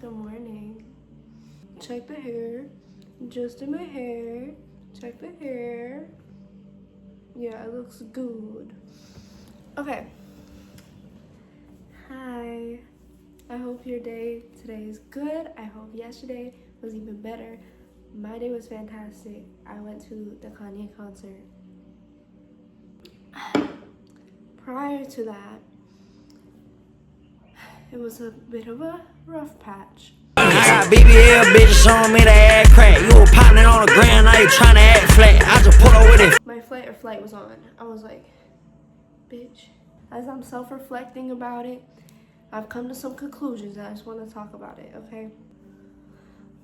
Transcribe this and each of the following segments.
Good morning. Check the hair. Just in my hair. Check the hair. Yeah, it looks good. Okay. Hi. I hope your day today is good. I hope yesterday was even better. My day was fantastic. I went to the Kanye concert. Prior to that, it was a bit of a rough patch. I got BBL bitches showing me the ass crack. You were pounding on the ground, now you trying to act flat. I just pull up with it. My flight was on. I was like, bitch. As I'm self-reflecting about it, I've come to some conclusions. I just want to talk about it, okay?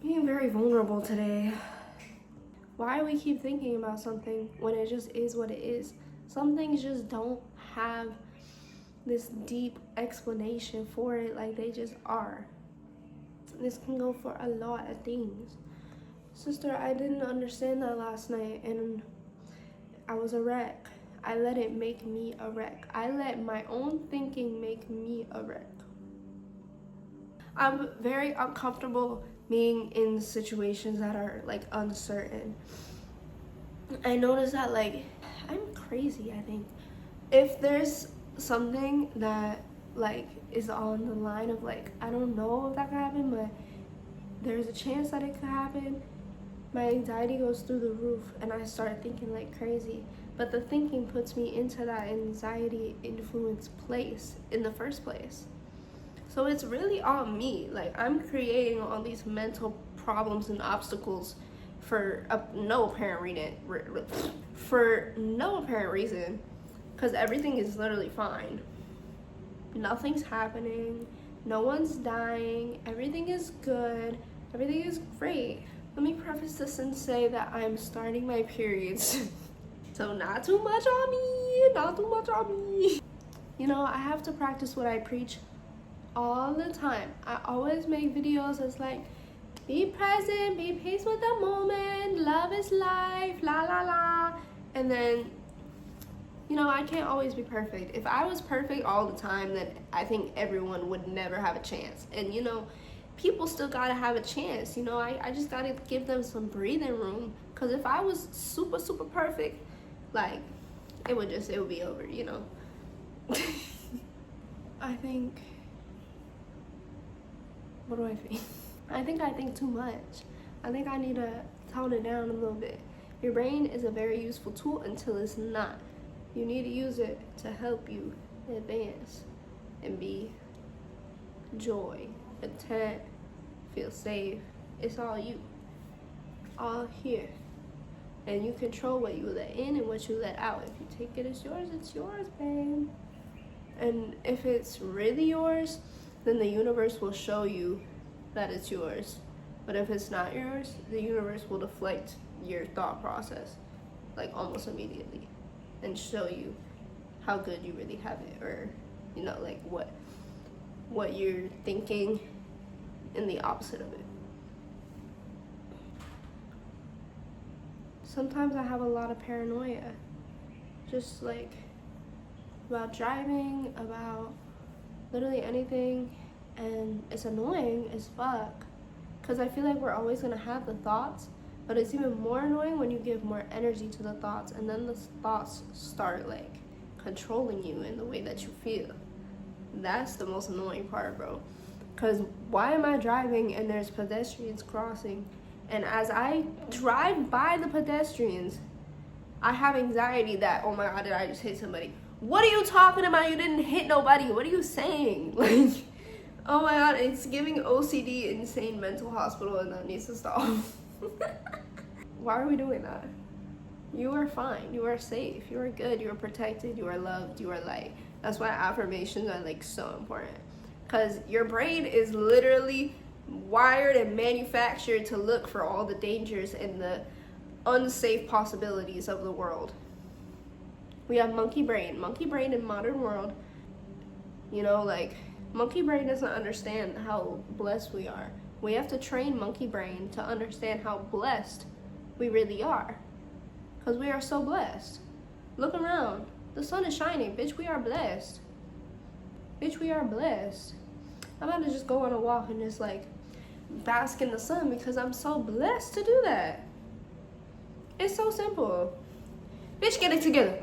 Being very vulnerable today. Why do we keep thinking about something when it just is what it is? Some things just don't have this deep explanation for it, like they just are. This can go for a lot of things. Sister, I didn't understand that last night and I was a wreck. I let it make me a wreck. I let my own thinking make me a wreck. I'm very uncomfortable being in situations that are like uncertain. I noticed that like I'm crazy, I think. If there's something that like is on the line of like, I don't know if that could happen, but there's a chance that it could happen, my anxiety goes through the roof and I start thinking like crazy. But the thinking puts me into that anxiety influenced place in the first place. So it's really on me. Like I'm creating all these mental problems and obstacles for no apparent reason, because everything is literally fine. Nothing's happening, no one's dying, everything is good, everything is great. Let me preface this and say that I'm starting my periods. So not too much on me, not too much on me. You know, I have to practice what I preach all the time. I always make videos that's like, be present, be peace with the moment, love is life, la la la. And then, you know, I can't always be perfect. If I was perfect all the time, then I think everyone would never have a chance. And you know, people still gotta have a chance. You know, I just gotta give them some breathing room. Cause if I was super, super perfect, like, it would be over, you know. I think, what do I think? I think too much. I think I need to tone it down a little bit. Your brain is a very useful tool until it's not. You need to use it to help you advance and be joy, content, feel safe. It's all you, all here. And you control what you let in and what you let out. If you take it as yours, it's yours, babe. And if it's really yours, then the universe will show you that it's yours. But if it's not yours, the universe will deflect your thought process like almost immediately and show you how good you really have it, or you know, like what you're thinking and the opposite of it. Sometimes I have a lot of paranoia, just like about driving, about literally anything, and it's annoying as fuck because I feel like we're always gonna have the thoughts, but it's even more annoying when you give more energy to the thoughts and then the thoughts start like controlling you in the way that you feel. That's the most annoying part, bro. Because why am I driving and there's pedestrians crossing, and as I drive by the pedestrians, I have anxiety that, oh my god, did I just hit somebody? What are you talking about? You didn't hit nobody. What are you saying? Like, oh my god, it's giving OCD, insane mental hospital, and that needs to stop. Why are we doing that? You are fine. You are safe. You are good. You are protected. You are loved. You are light. That's why affirmations are like so important. Because your brain is literally wired and manufactured to look for all the dangers and the unsafe possibilities of the world. We have monkey brain in modern world. You know, like, monkey brain doesn't understand how blessed we are. We have to train monkey brain to understand how blessed we really are. Because we are so blessed. Look around. The sun is shining. Bitch, we are blessed. Bitch, we are blessed. I'm about to just go on a walk and just like bask in the sun because I'm so blessed to do that. It's so simple. Bitch, get it together.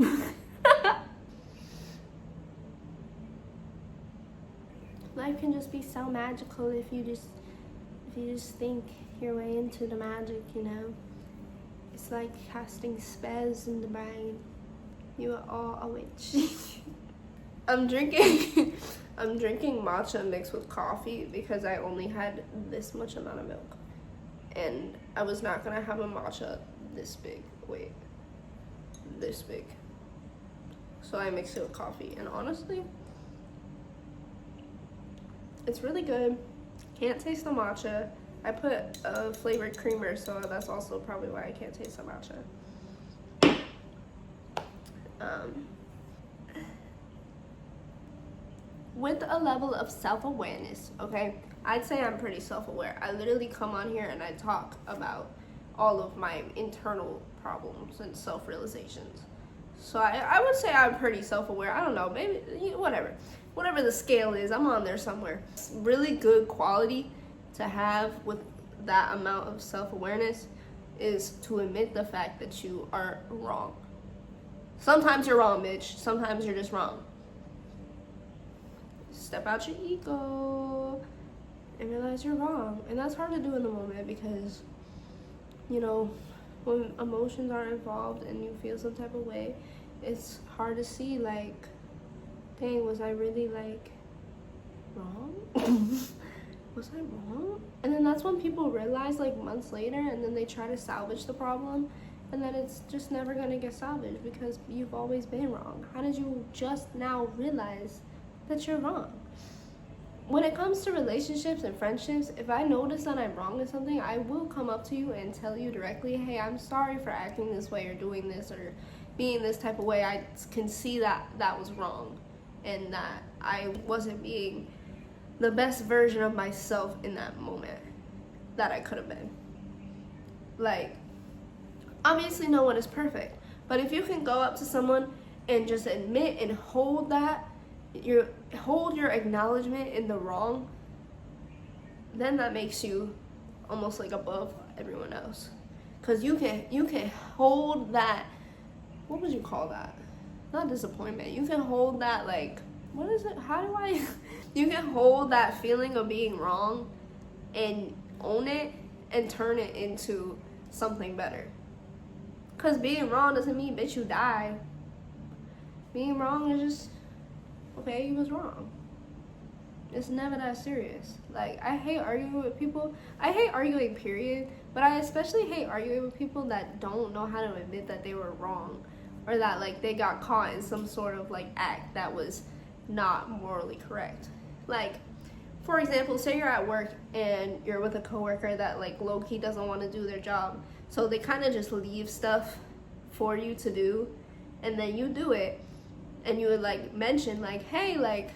Life can just be so magical if you just think your way into the magic, you know. It's like casting spells in the brain. You are all a witch. I'm drinking matcha mixed with coffee because I only had this much amount of milk. And I was not gonna have a matcha this big. Wait. This big. So I mixed it with coffee. And honestly, it's really good. Can't taste the matcha. I put a flavored creamer, so that's also probably why I can't taste the matcha. With a level of self-awareness, okay? I'd say I'm pretty self-aware. I literally come on here and I talk about all of my internal problems and self-realizations. So I would say I'm pretty self-aware. I don't know, maybe, whatever. Whatever the scale is, I'm on there somewhere. It's really good quality to have with that amount of self-awareness is to admit the fact that you are wrong. Sometimes you're wrong, bitch. Sometimes you're just wrong. Step out your ego and realize you're wrong. And that's hard to do in the moment because, you know, when emotions are involved and you feel some type of way, it's hard to see, like, dang, was I really, like, wrong? Was I wrong? And then that's when people realize, like, months later, and then they try to salvage the problem, and then it's just never gonna get salvaged because you've always been wrong. How did you just now realize that you're wrong? When it comes to relationships and friendships, if I notice that I'm wrong in something, I will come up to you and tell you directly, hey, I'm sorry for acting this way or doing this or being this type of way. I can see that that was wrong and that I wasn't being the best version of myself in that moment that I could have been. Like, obviously no one is perfect, but if you can go up to someone and just admit and hold that, hold your acknowledgement in the wrong, then that makes you almost like above everyone else. Cause you can hold that, what would you call that? Not disappointment. You can hold that, like, what is it? How do I? You can hold that feeling of being wrong and own it and turn it into something better. Cause being wrong doesn't mean, bitch, you die. Being wrong is just, okay, you was wrong. It's never that serious. Like, I hate arguing with people. I hate arguing, period. But I especially hate arguing with people that don't know how to admit that they were wrong. Or that, like, they got caught in some sort of, like, act that was not morally correct. Like, for example, say you're at work and you're with a coworker that, like, low-key doesn't want to do their job. So they kind of just leave stuff for you to do. And then you do it. And you would, like, mention, like, hey, like,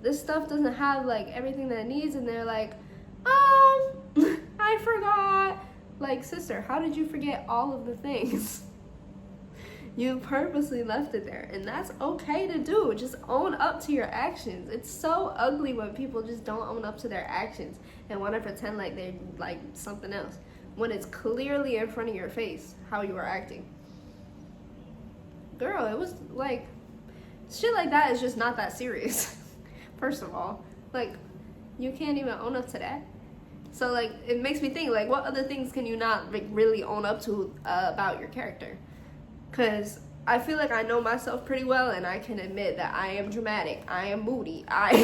this stuff doesn't have, like, everything that it needs. And they're like, I forgot. Like, sister, how did you forget all of the things? You purposely left it there. And that's okay to do. Just own up to your actions. It's so ugly when people just don't own up to their actions and want to pretend like they're, like, something else, when it's clearly in front of your face how you are acting. Girl, it was, like, shit like that is just not that serious. First of all, like, you can't even own up to that. So, like, it makes me think, like, what other things can you not, like, really own up to about your character? Because I feel like I know myself pretty well, and I can admit that I am dramatic, I am moody, I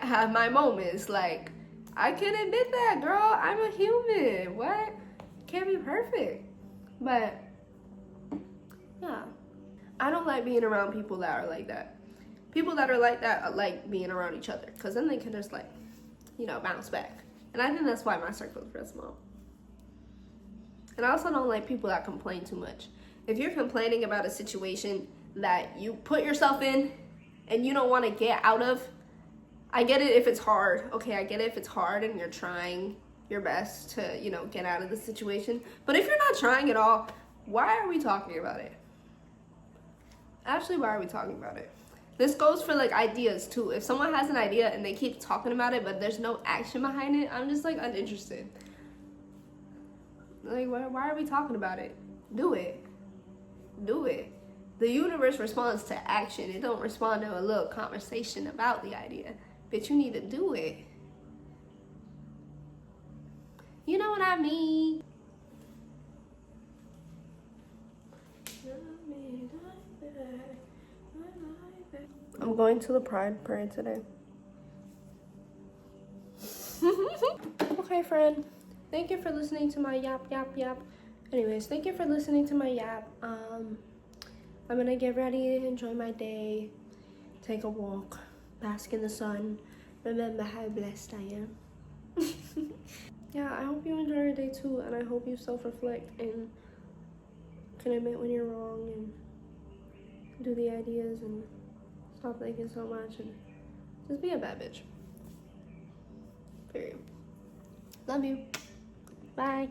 have my moments. Like, I can admit that, girl. I'm a human. What? Can't be perfect. But yeah, I don't like being around people that are like that. People that are like that like being around each other, because then they can just, like, you know, bounce back. And I think that's why my circle is real small. And I also don't like people that complain too much. If you're complaining about a situation that you put yourself in and you don't want to get out of, I get it if it's hard. Okay, I get it if it's hard and you're trying your best to, you know, get out of the situation. But if you're not trying at all, why are we talking about it? Actually, why are we talking about it? This goes for like ideas too. If someone has an idea and they keep talking about it but there's no action behind it, I'm just like uninterested. Like, why are we talking about it? Do it. Do it. The universe responds to action. It don't respond to a little conversation about the idea. But you need to do it. You know what I mean? I'm going to the Pride Parade today. Okay, friend. Thank you for listening to my yap. Anyways, thank you for listening to my yap. I'm gonna get ready, enjoy my day, take a walk, bask in the sun, remember how blessed I am. Yeah, I hope you enjoy your day too, and I hope you self-reflect and can admit when you're wrong and do the ideas and stop thinking so much and just be a bad bitch. Period. Love you. Bye.